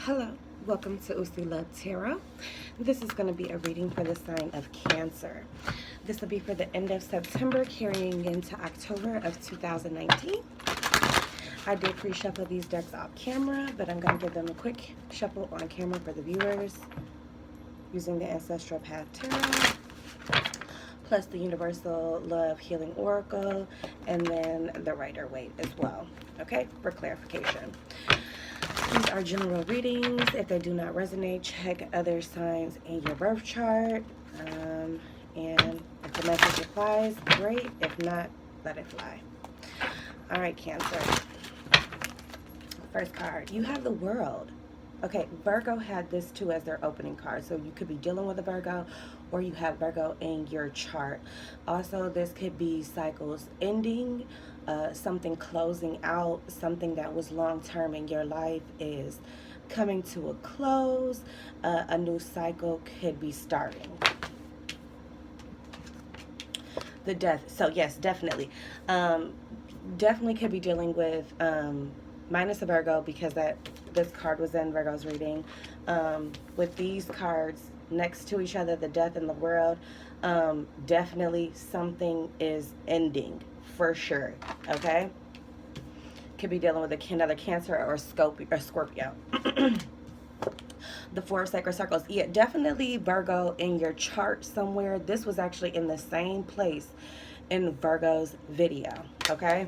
Hello, welcome to Usi Love Tarot. This is going to be a reading for the sign of Cancer. This will be for the end of September, carrying into October of 2019. I did pre-shuffle these decks off camera, but I'm going to give them a quick shuffle on camera for the viewers using the Ancestral Path Tarot, plus the Universal Love Healing Oracle, and then the Rider-Waite as well, okay, for clarification. These are general readings. If they do not resonate, check other signs in your birth chart. And if the message applies, great. If not, let it fly. All right, Cancer. First card. You have the World. Okay, Virgo had this too as their opening card. So you could be dealing with a Virgo, or you have Virgo in your chart. Also, this could be cycles ending, something closing out, something that was long-term in your life is coming to a close. A new cycle could be starting. The Death. So yes, definitely. Definitely could be dealing with minus a Virgo, because this card was in Virgo's reading. With these cards next to each other, the Death and the World, definitely something is ending for sure. Okay, could be dealing with another Cancer or Scorpio. The Four of Sacred Circles. Yeah, definitely Virgo in your chart somewhere. This was actually in the same place in Virgo's video. Okay,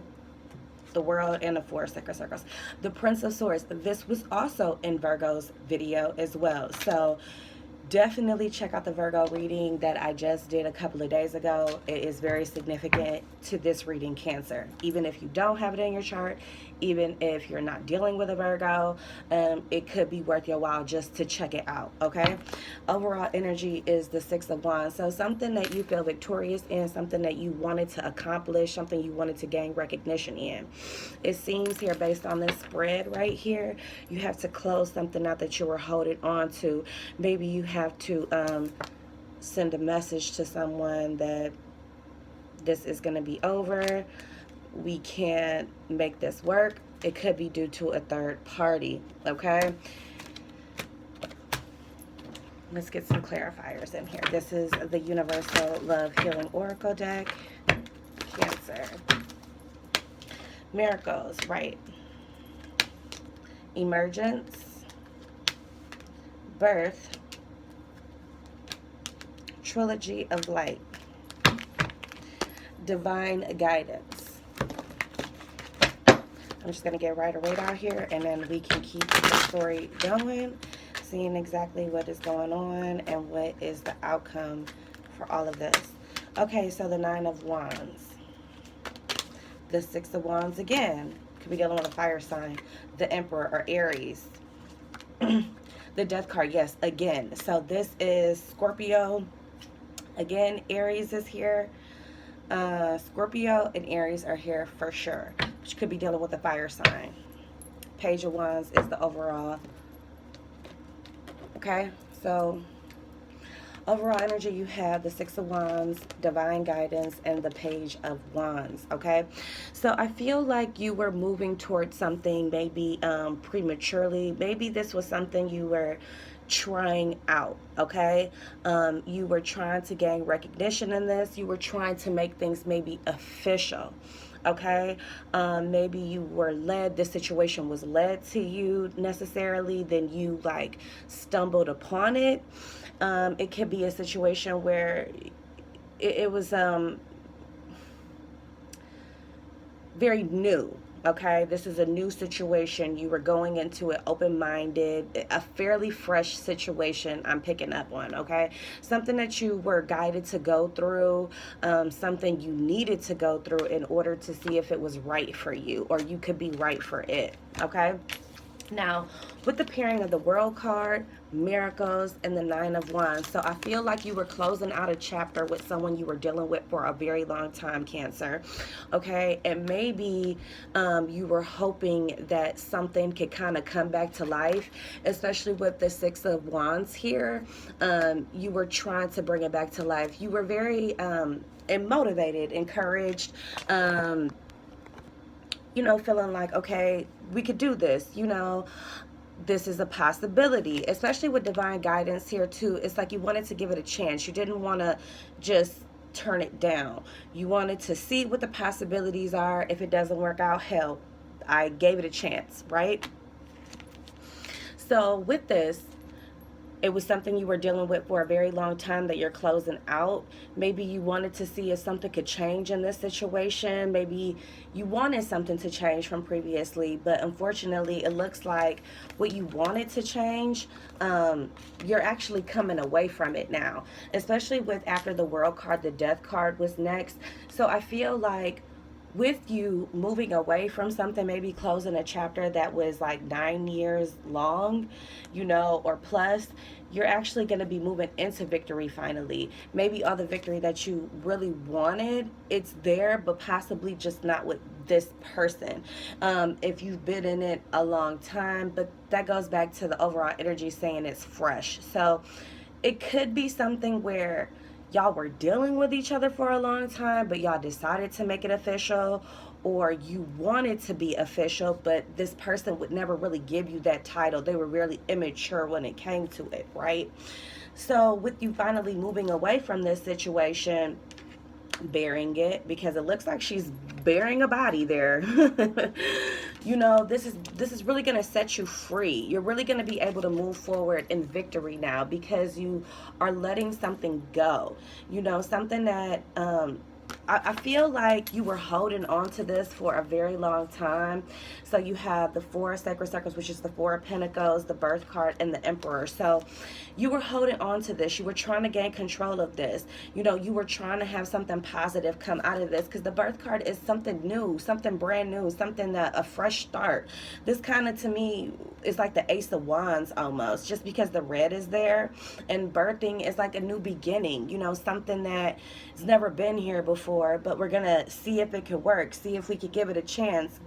the World and the Four Sacred Circles. The Prince of Swords, this was also in Virgo's video as well. So definitely check out the Virgo reading that I just did a couple of days ago. It is very significant to this reading, Cancer. Even if you don't have it in your chart, even if you're not dealing with a Virgo, it could be worth your while just to check it out, okay? Overall energy is the Six of Wands. So something that you feel victorious in, something that you wanted to accomplish, something you wanted to gain recognition in. It seems here, based on this spread right here, you have to close something out that you were holding on to. Maybe you have to send a message to someone that this is going to be over. We can't make this work. It could be due to a third party, okay? Let's get some clarifiers in here. This is the Universal Love Healing Oracle deck. Cancer. Miracles, right? Emergence. Birth. Trilogy of Light. Divine Guidance. I'm just going to get Rider-Waite out here, and then we can keep the story going, seeing exactly what is going on and what is the outcome for all of this. Okay, so the Nine of Wands. The Six of Wands again. Could be dealing with a fire sign. The Emperor or Aries. The Death card, yes, again. So this is Scorpio. Again, Aries is here. Scorpio and Aries are here for sure. But you could be dealing with a fire sign. Page of Wands is the overall. Okay, so overall energy, you have the Six of Wands, Divine Guidance, and the Page of Wands, okay? So I feel like you were moving towards something maybe prematurely. Maybe this was something you were trying out, okay? You were trying to gain recognition in this. You were trying to make things maybe official, okay? Maybe you were led, this situation was led to you necessarily, then you like stumbled upon it. It could be a situation where it was very new. Okay, this is a new situation. You were going into it open-minded, a fairly fresh situation I'm picking up on, okay? Something that you were guided to go through, something you needed to go through in order to see if it was right for you, or you could be right for it, okay? Now, with the pairing of the World card, Miracles, and the Nine of Wands, so I feel like you were closing out a chapter with someone you were dealing with for a very long time, Cancer, okay? And maybe you were hoping that something could kind of come back to life, especially with the Six of Wands here. You were trying to bring it back to life. You were very motivated, encouraged, you know, feeling like, okay, we could do this, you know. this is a possibility, especially with divine guidance here too. It's like you wanted to give it a chance. You didn't want to just turn it down. You wanted to see what the possibilities are. If it doesn't work out, hell, I gave it a chance, right? So with this, it was something you were dealing with for a very long time that you're closing out. Maybe you wanted to see if something could change in this situation. Maybe you wanted something to change from previously, but unfortunately, it looks like what you wanted to change, you're actually coming away from it now. Especially with after the World card, the Death card was next. So I feel like with you moving away from something, maybe closing a chapter that was like 9 years long, or plus, you're actually going to be moving into victory finally. Maybe all the victory that you really wanted, it's there, but possibly just not with this person. If you've been in it a long time, but that goes back to the overall energy saying it's fresh. So it could be something where y'all were dealing with each other for a long time, but y'all decided to make it official, or you wanted to be official, but this person would never really give you that title. They were really immature when it came to it, right? So with you finally moving away from this situation, bearing it, because it looks like she's bearing a body there. This is really going to set you free. You're really going to be able to move forward in victory now because you are letting something go. Something that I feel like you were holding on to this for a very long time. So you have the Four of Sacred Circles, which is the Four of Pentacles, the Birth card, and the Emperor. So you were holding on to this. You were trying to gain control of this. You were trying to have something positive come out of this, because the Birth card is something new, something brand new, something that a fresh start. This kind of, to me, is like the Ace of Wands almost, just because the red is there. And birthing is like a new beginning, something that has never been here before, but we're gonna see if it could work, see if we could give it a chance,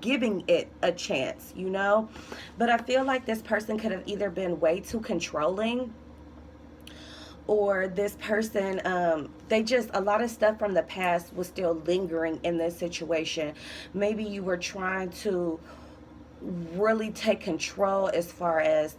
giving it a chance. But I feel like this person could have either been way too controlling, or this person, a lot of stuff from the past was still lingering in this situation. Maybe you were trying to really take control as far as,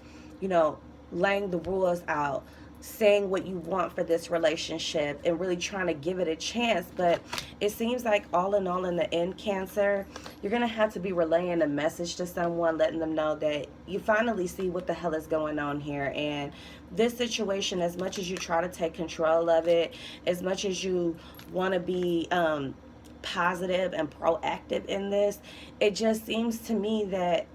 laying the rules out, saying what you want for this relationship, and really trying to give it a chance. But it seems like all in all, in the end, Cancer, you're going to have to be relaying a message to someone, letting them know that you finally see what the hell is going on here. And this situation, as much as you try to take control of it, as much as you want to be positive and proactive in this, it just seems to me that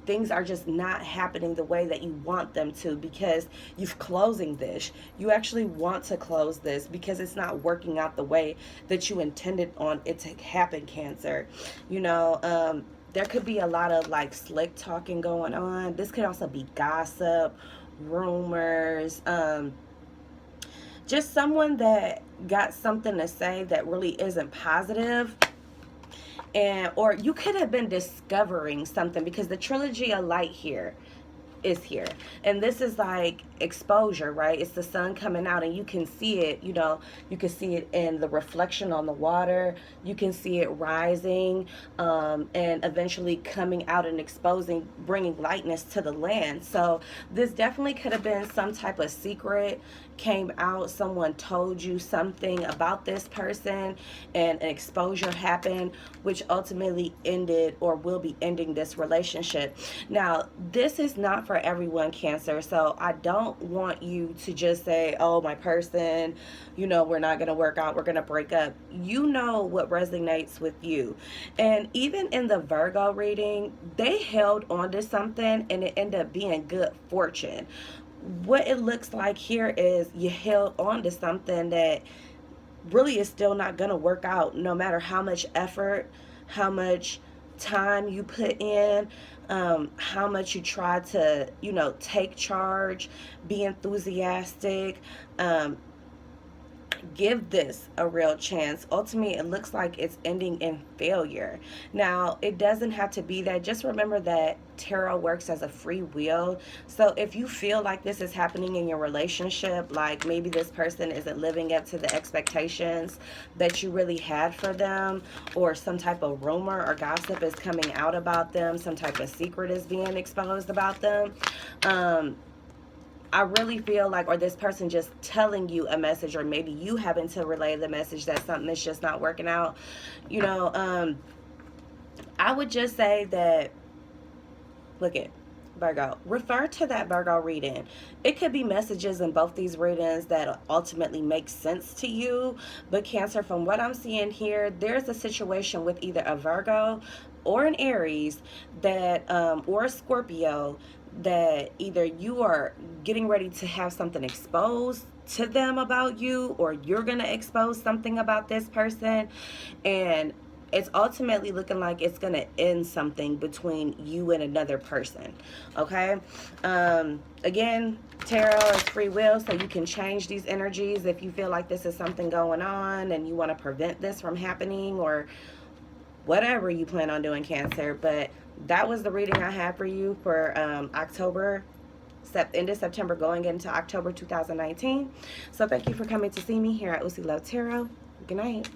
things are just not happening the way that you want them to, because you've closing this. You actually want to close this because it's not working out the way that you intended on it to happen, Cancer. There could be a lot of like slick talking going on. This could also be gossip, rumors, just someone that got something to say that really isn't positive. Or you could have been discovering something, because the Trilogy of Light here is here, and this is like exposure, right? It's the sun coming out, and you can see it. You can see it in the reflection on the water. You can see it rising, and eventually coming out and exposing, bringing lightness to the land. So this definitely could have been some type of secret came out. Someone told you something about this person, and an exposure happened, which ultimately ended or will be ending this relationship. Now, this is not for everyone, Cancer. So I don't want you to just say, oh, my person, we're not going to work out, we're going to break up. You know what resonates with you. And even in the Virgo reading, they held on to something, and it ended up being good fortune. What it looks like here is you held on to something that really is still not going to work out, no matter how much effort, how much time you put in, how much you try to, take charge, be enthusiastic, give this a real chance. Ultimately, it looks like it's ending in failure. Now, it doesn't have to be that. Just remember that tarot works as a free will. So if you feel like this is happening in your relationship, like maybe this person isn't living up to the expectations that you really had for them, or some type of rumor or gossip is coming out about them, some type of secret is being exposed about them, I really feel like, or this person just telling you a message, or maybe you having to relay the message that something is just not working out, you know, I would just say that, look at Virgo, refer to that Virgo reading. It could be messages in both these readings that ultimately make sense to you. But Cancer, from what I'm seeing here, there's a situation with either a Virgo or an Aries that, or a Scorpio, that either you are getting ready to have something exposed to them about you, or you're going to expose something about this person, and it's ultimately looking like it's going to end something between you and another person. Okay, again, tarot is free will, so you can change these energies if you feel like this is something going on and you want to prevent this from happening, or whatever you plan on doing, Cancer. But that was the reading I had for you for October, end of September going into October 2019. So thank you for coming to see me here at Usi Love Tarot. Good night.